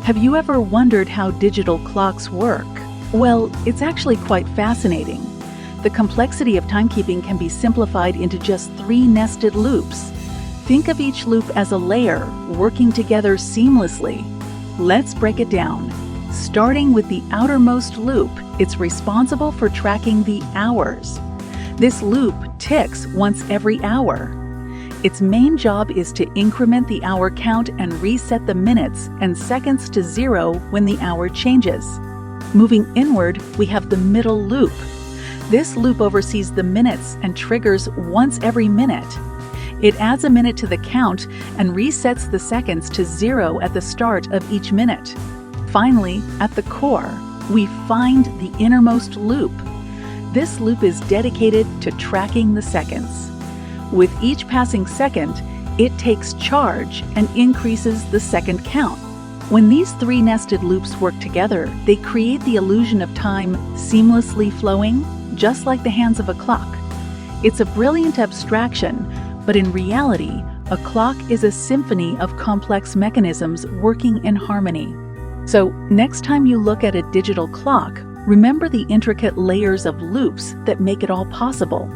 Have you ever wondered how digital clocks work? Well, it's actually quite fascinating. The complexity of timekeeping can be simplified into just 3 nested loops. Think of each loop as a layer, working together seamlessly. Let's break it down. Starting with the outermost loop, it's responsible for tracking the hours. This loop ticks once every hour. Its main job is to increment the hour count and reset the minutes and seconds to 0 when the hour changes. Moving inward, we have the middle loop. This loop oversees the minutes and triggers once every minute. It adds a minute to the count and resets the seconds to 0 at the start of each minute. Finally, at the core, we find the innermost loop. This loop is dedicated to tracking the seconds. With each passing second, it takes charge and increases the second count. When these 3 nested loops work together, they create the illusion of time seamlessly flowing, just like the hands of a clock. It's a brilliant abstraction, but in reality, a clock is a symphony of complex mechanisms working in harmony. So, next time you look at a digital clock, remember the intricate layers of loops that make it all possible.